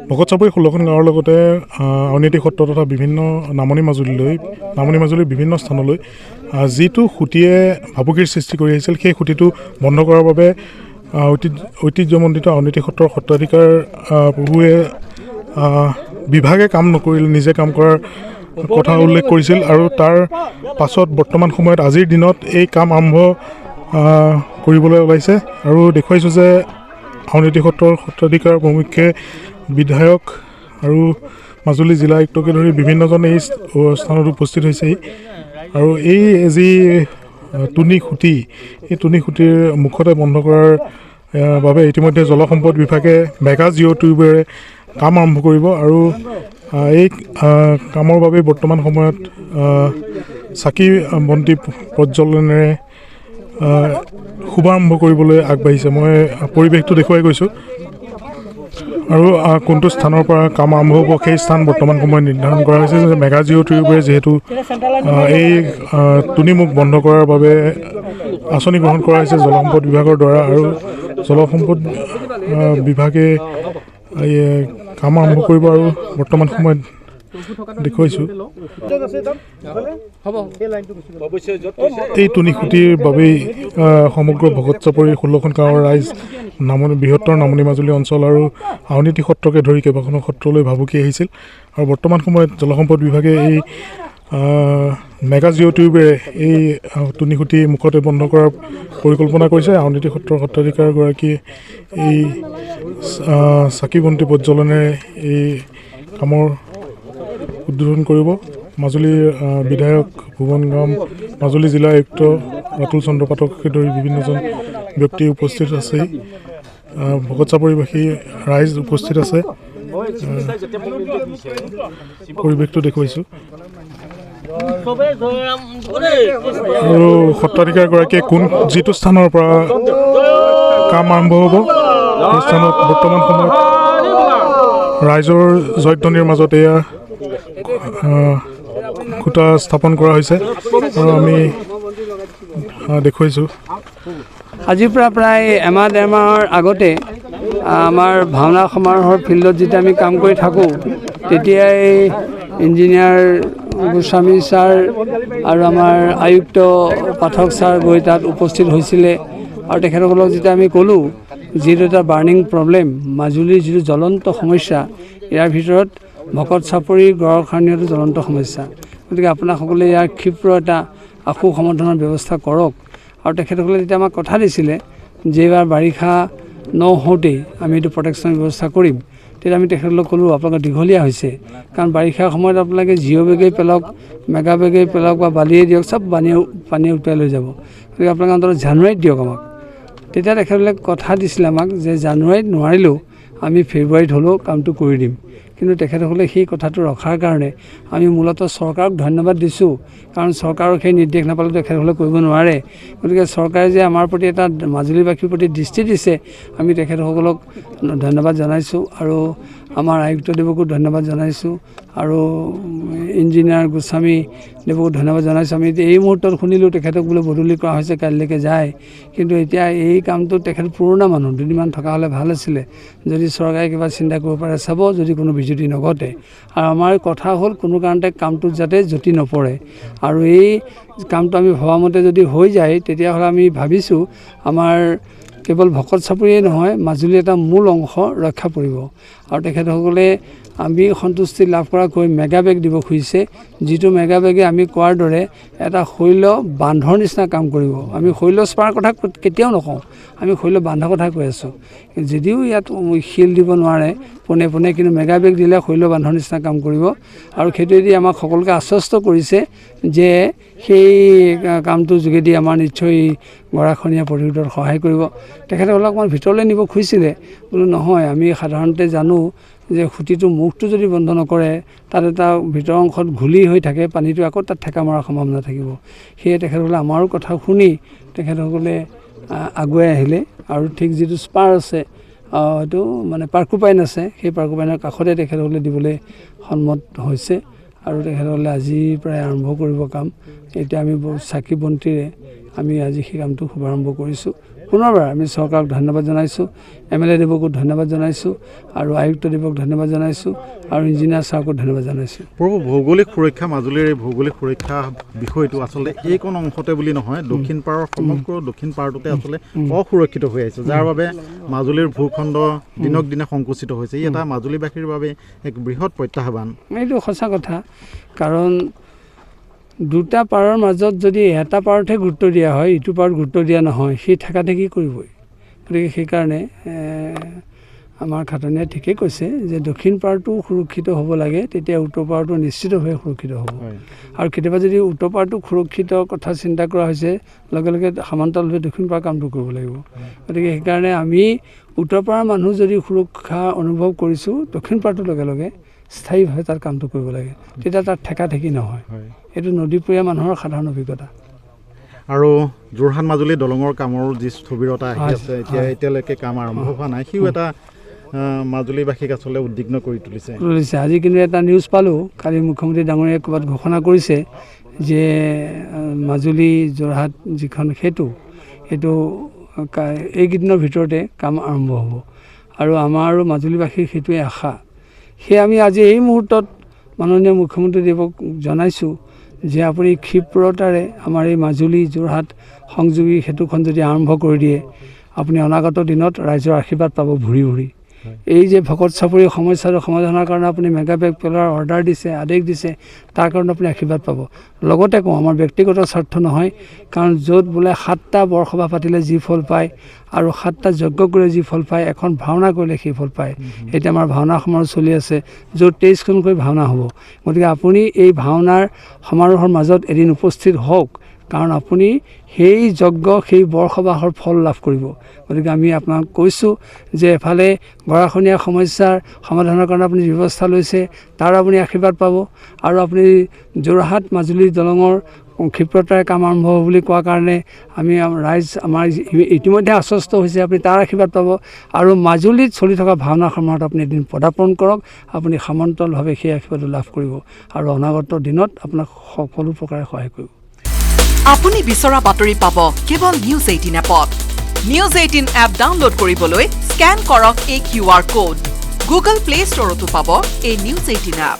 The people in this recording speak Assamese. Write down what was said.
ভকত চাপৰি 16খন গাঁৱৰ লগতে আউনীআটী সত্ৰ তথা বিভিন্ন নামনি মাজুলীৰ বিভিন্ন স্থানলৈ যিটো খুঁটিয়ে ভাবুকিৰ সৃষ্টি কৰি আহিছিল সেই খুঁটিটো বন্ধ কৰাৰ বাবে ঐতিহ্যমণ্ডিত আউনীআটী সত্ৰৰ সত্ৰাধিকাৰ প্ৰভুৱে বিভাগে কাম নকৰিলে, নিজে কাম কৰাৰ কথা উল্লেখ কৰিছিল আৰু তাৰ পাছত বৰ্তমান সময়ত আজিৰ দিনত এই কাম আৰম্ভ কৰিবলৈ ওলাইছে আৰু দেখুৱাইছোঁ যে আউনীআটী সত্ৰৰ সত্ৰাধিকাৰ প্ৰমুখ্যে বিধায়ক আৰু মাজুলী জিলা আয়ুক্তকে ধৰি বিভিন্নজন এই স্থানত উপস্থিত হৈছেহি আৰু এই যি টুনি খুঁটি, এই টুনি খুঁটিৰ মুখতে বন্ধ কৰাৰ বাবে ইতিমধ্যে জলসম্পদ বিভাগে মেগা জিঅ' টিউবেৰে কাম আৰম্ভ কৰিব আৰু এই কামৰ বাবে বৰ্তমান সময়ত চাকি বন্তি প্ৰজ্বলনেৰে শুভাৰম্ভ কৰিবলৈ আগবাঢ়িছে। মই পৰিৱেশটো দেখুৱাই গৈছোঁ আৰু কোনটো স্থানৰ পৰা কাম আৰম্ভ হ'ব সেই স্থান বৰ্তমান সময়ত নিৰ্ধাৰণ কৰা হৈছে যে মেগা জিঅ' টিউবে যিহেতু এই টুনিমুখ বন্ধ কৰাৰ বাবে আঁচনি গ্ৰহণ কৰা হৈছে জলসম্পদ বিভাগৰ দ্বাৰা আৰু জলসম্পদ বিভাগে কাম আৰম্ভ কৰিব আৰু বৰ্তমান সময়ত দেখুৱাইছোঁ এই টুনি খুঁটিৰ বাবেই সমগ্ৰ ভকত চাপৰি 16খন গাঁৱৰ ৰাইজ বৃহত্তৰ নামনি মাজুলী অঞ্চল আৰু আউনীআটী সত্ৰকে ধৰি কেইবাখনো সত্ৰলৈ ভাবুকি আহিছিল আৰু বৰ্তমান সময়ত জলসম্পদ বিভাগে এই মেগা জিঅ' টিউবেৰে এই টুনি খুঁটি মুখতে বন্ধ কৰাৰ পৰিকল্পনা কৰিছে। আউনীআটী সত্ৰৰ সত্ৰাধিকাৰগৰাকীয়ে এই চাকি বন্তি প্ৰজ্বলনেৰে এই কামৰ উদ্বোধন কৰিব। মাজুলীৰ বিধায়ক ভুৱন গাম, মাজুলী জিলা আয়ুক্ত ৰাতুল চন্দ্ৰ পাঠককে ধৰি বিভিন্নজন ব্যক্তি উপস্থিত আছে। ভকত চাপৰিবাসী ৰাইজ উপস্থিত আছে। পৰিৱেশটো দেখুৱাইছোঁ আৰু সত্ৰাধিকাৰগৰাকীয়ে যিটো স্থানৰ পৰা কাম আৰম্ভ হ'ব সেই স্থানত বৰ্তমান সময়ত ৰাইজৰ জয়ধ্বনিৰ মাজত এয়া খুঁটা স্থাপন কৰা হৈছে আৰু আমি দেখুৱাইছোঁ। আজিৰ পৰা প্ৰায় এমাহ ডেৰ মাহৰ আগতে আমাৰ ভাওনা সমাৰোহৰ ফিল্ডত যেতিয়া আমি কাম কৰি থাকোঁ তেতিয়াই ইঞ্জিনিয়াৰ গোস্বামী ছাৰ আৰু আমাৰ আয়ুক্ত পাঠক ছাৰ গৈ তাত উপস্থিত হৈছিলে আৰু তেখেতসকলক যেতিয়া আমি ক'লোঁ যিটো এটা বাৰ্ণিং প্ৰব্লেম, মাজুলীৰ যিটো জ্বলন্ত সমস্যা, ইয়াৰ ভিতৰত ভকত চাপৰি গড়খাৰণীয়টো জ্বলন্ত সমস্যা। গতিকে আপোনাসকলে ইয়াৰ ক্ষীপ্ৰ এটা আশু সমাধানৰ ব্যৱস্থা কৰক আৰু তেখেতসকলে যেতিয়া আমাক কথা দিছিলে যে এইবাৰ বাৰিষা নহওঁতেই আমি এইটো প্ৰটেকশ্যনৰ ব্যৱস্থা কৰিম, তেতিয়া আমি তেখেতসকলক ক'লোঁ আপোনালোকে দীঘলীয়া হৈছে, কাৰণ বাৰিষাৰ সময়ত আপোনালোকে জিঅ' বেগেই পেলাওক, মেগা বেগেই পেলাওক বা বালিয়ে দিয়ক, চব পানীয়ে উটাই লৈ যাব। গতিকে আপোনালোকে অন্ততঃ জানুৱাৰীত দিয়ক আমাক। তেতিয়া তেখেতসকলে কথা দিছিলে আমাক যে জানুৱাৰীত নোৱাৰিলেও আমি ফেব্ৰুৱাৰীত হ'লেও কামটো কৰি দিম। কিন্তু তেখেতসকলে সেই কথাটো ৰখাৰ কাৰণে আমি মূলতঃ চৰকাৰক ধন্যবাদ দিছোঁ, কাৰণ চৰকাৰৰ সেই নিৰ্দেশ নাপালে তেখেতসকলে কৰিব নোৱাৰে। গতিকে চৰকাৰে যে আমাৰ প্ৰতি এটা মাজুলীবাসীৰ প্ৰতি দৃষ্টি দিছে, আমি তেখেতসকলক ধন্যবাদ জনাইছোঁ আৰু আমাৰ আয়ুক্তদেৱকো ধন্যবাদ জনাইছোঁ আৰু ইঞ্জিনিয়াৰ গোস্বামী দেৱকো ধন্যবাদ জনাইছোঁ। আমি এতিয়া এই মুহূৰ্তত শুনিলোঁ তেখেতক বোলে বদলি কৰা হৈছে, কাইলৈকে যায়, কিন্তু এতিয়া এই কামটো তেখেত পুৰণা মানুহ, দুদিনমান থকা হ'লে ভাল আছিলে। যদি চৰকাৰে কিবা চিন্তা কৰিব পাৰে চাব, যদি কোনো বিজুতি নঘটে। আৰু আমাৰ কথা হ'ল কোনো কাৰণতে কামটোত যাতে জুতি নপৰে আৰু এই কামটো আমি ভবামতে যদি হৈ যায় তেতিয়াহ'লে আমি ভাবিছোঁ আমাৰ কেৱল ভকত চাপৰিয়ে নহয়, মাজুলীৰ এটা মূল অংশ ৰক্ষা পৰিব আৰু তেখেতসকলে আমি সন্তুষ্টি লাভ কৰাকৈ মেগা বেগ দিব খুজিছে, যিটো মেগা বেগে আমি কোৱাৰ দৰে এটা শৈল বান্ধৰ নিচিনা কাম কৰিব। আমি শৈল স্পাৰ কথা কেতিয়াও নকওঁ, আমি শৈল বান্ধৰ কথা কৈ আছোঁ। যদিও ইয়াত শিল দিব নোৱাৰে পোনে পোনে, কিন্তু মেগা বেগ দিলে শৈল বান্ধৰ নিচিনা কাম কৰিব আৰু সেইটোৱেদি আমাক সকলোকে আশ্বস্ত কৰিছে যে সেই কামটোৰ যোগেদি আমাৰ নিশ্চয় গৰাখহনীয়া প্ৰতিৰোধত সহায় কৰিব। তেখেতসকলক অকণমান ভিতৰলৈ নিব খুজিছিলে, বোলো নহয়, আমি সাধাৰণতে জানো যে খুঁটিটো মুখটো যদি বন্ধ নকৰে তাত এটা ভিতৰৰ অংশত ঘুলি হৈ থাকে, পানীটো আকৌ তাত ঠেকা মৰাৰ সম্ভাৱনা থাকিব। সেয়ে তেখেতসকলে আমাৰো কথা শুনি তেখেতসকলে আগুৱাই আহিলে আৰু ঠিক যিটো স্পাৰ আছে, এইটো মানে পাৰ্কোপাইন আছে, সেই পাৰ্কোপাইনৰ কাষতে তেখেতসকলে দিবলৈ সন্মত হৈছে আৰু তেখেতসকলে আজি প্ৰায় আৰম্ভ কৰিব কাম। এতিয়া আমি চাকি বন্তিৰে আমি আজি সেই কামটো শুভাৰম্ভ কৰিছোঁ। পুনৰবাৰ আমি চৰকাৰক ধন্যবাদ জনাইছোঁ, MLA দেৱকো ধন্যবাদ জনাইছোঁ, আৰু আয়ুক্ত দেৱক ধন্যবাদ জনাইছোঁ, আৰু ইঞ্জিনিয়াৰ ছাৰকো ধন্যবাদ জনাইছোঁ। প্ৰভু, ভৌগোলিক সুৰক্ষা, মাজুলীৰ এই ভৌগোলিক সুৰক্ষা বিষয়টো আচলতে এইকণ অংশতে বুলি নহয়, দক্ষিণ পাৰৰ সমগ্ৰ দক্ষিণ পাৰটোতে আচলতে অসুৰক্ষিত হৈ আহিছে, যাৰ বাবে মাজুলীৰ ভূখণ্ড দিনক দিনে সংকুচিত হৈছে। ই এটা মাজুলীবাসীৰ বাবে এক বৃহৎ প্ৰত্যাহ্বান। এইটো সঁচা কথা, কাৰণ দুটা পাৰৰ মাজত যদি এটা পাৰতহে গুৰুত্ব দিয়া হয়, ইটো পাৰত গুৰুত্ব দিয়া নহয়, সি ঠেকাঠেকি কৰিবই। গতিকে সেইকাৰণে আমাৰ খাটনিয়ে ঠিকেই কৈছে যে দক্ষিণ পাৰটো সুৰক্ষিত হ'ব লাগে, তেতিয়া উত্তৰ পাৰটো নিশ্চিতভাৱে সুৰক্ষিত হ'ব। আৰু কেতিয়াবা যদি উত্তৰ পাৰটো সুৰক্ষিত কথা চিন্তা কৰা হৈছে, লগে লগে সমান্তৰালভাৱে দক্ষিণ পাৰ কামটো কৰিব লাগিব। গতিকে সেইকাৰণে আমি উত্তৰ পাৰৰ মানুহ যদি সুৰক্ষা অনুভৱ কৰিছোঁ, দক্ষিণ পাৰটোৰ লগে লগে স্থায়ীভাৱে তাৰ কামটো কৰিব লাগে, তেতিয়া তাত ঠেকাঠেকি নহয়। এইটো নদীপৰীয়া মানুহৰ সাধাৰণ অভিজ্ঞতা। আৰু যোৰহাট মাজুলী দলঙৰ কামৰ যি স্থবিৰতা আহি আছে, এতিয়ালৈকে কাম আৰম্ভ হোৱা নাই, সিও এটা মাজুলীবাসীক আচলতে উদ্বিগ্ন কৰি তুলিছে। আজি কিন্তু এটা নিউজ পালোঁ, কালি মুখ্যমন্ত্ৰী ডাঙৰীয়াই ক'ৰবাত ঘোষণা কৰিছে যে মাজুলী যোৰহাট যিখন সেতু, সেইটো এইকেইদিনৰ ভিতৰতে কাম আৰম্ভ হ'ব। আৰু আমাৰ আৰু মাজুলীবাসীৰ সেইটোৱে আশা। সেয়ে আমি আজি এই মুহূৰ্তত মাননীয় মুখ্যমন্ত্ৰীদেৱক জনাইছোঁ যে আপুনি ক্ষীপ্ৰতাৰে আমাৰ এই মাজুলী যোৰহাট সংযোগী সেতুখন যদি আৰম্ভ কৰি দিয়ে, আপুনি অনাগত দিনত ৰাইজৰ আশীৰ্বাদ পাব ভূৰি ভূৰি। এই যে ভকত চাপৰি সমস্যাটো সমাধানৰ কাৰণে আপুনি মেগা বেগ পেলোৱাৰ অৰ্ডাৰ দিছে, আদেশ দিছে, তাৰ কাৰণে আপুনি আশীৰ্বাদ পাব। লগতে কওঁ, আমাৰ ব্যক্তিগত স্বাৰ্থ নহয়, কাৰণ য'ত বোলে 7টা বৰসভা পাতিলে যি ফল পায় আৰু 7টা যজ্ঞ কৰিলে যি ফল পায়, এখন ভাওনা কৰিলে সেই ফল পায়। এতিয়া আমাৰ ভাওনা সমাৰোহ চলি আছে, য'ত 23খনকৈ ভাওনা হ'ব। গতিকে আপুনি এই ভাওনাৰ সমাৰোহৰ মাজত এদিন উপস্থিত হওক, কাৰণ আপুনি সেই যজ্ঞ, সেই বৰসবাহৰ ফল লাভ কৰিব। গতিকে আমি আপোনাক কৈছোঁ যে এফালে গৰাখহনীয়া সমস্যাৰ সমাধানৰ কাৰণে আপুনি ব্যৱস্থা লৈছে, তাৰ আপুনি আশীৰ্বাদ পাব, আৰু আপুনি যোৰহাট মাজুলী দলঙৰ ক্ষীপ্ৰতাৰে কাম আৰম্ভ হ'ব বুলি কোৱাৰ কাৰণে আমি ৰাইজ আমাৰ ইতিমধ্যে আশ্বস্ত হৈছে, আপুনি তাৰ আশীৰ্বাদ পাব। আৰু মাজুলীত চলি থকা ভাওনা সমাৰোহত আপুনি এদিন পদাৰ্পণ কৰক, আপুনি সমান্তৰালভাৱে সেই আশীৰ্বাদটো লাভ কৰিব, আৰু অনাগত দিনত আপোনাক সকলো প্ৰকাৰে সহায় কৰিব। আপুনি বিচৰা বাতৰি পাব কেৱল নিউজ 18 এপত। নিউজ 18 এপ ডাউনলোড কৰিবলৈ স্কেন কৰক এই QR কোড। গুগল প্লে ষ্টৰতো পাব এই নিউজ 18 এপ।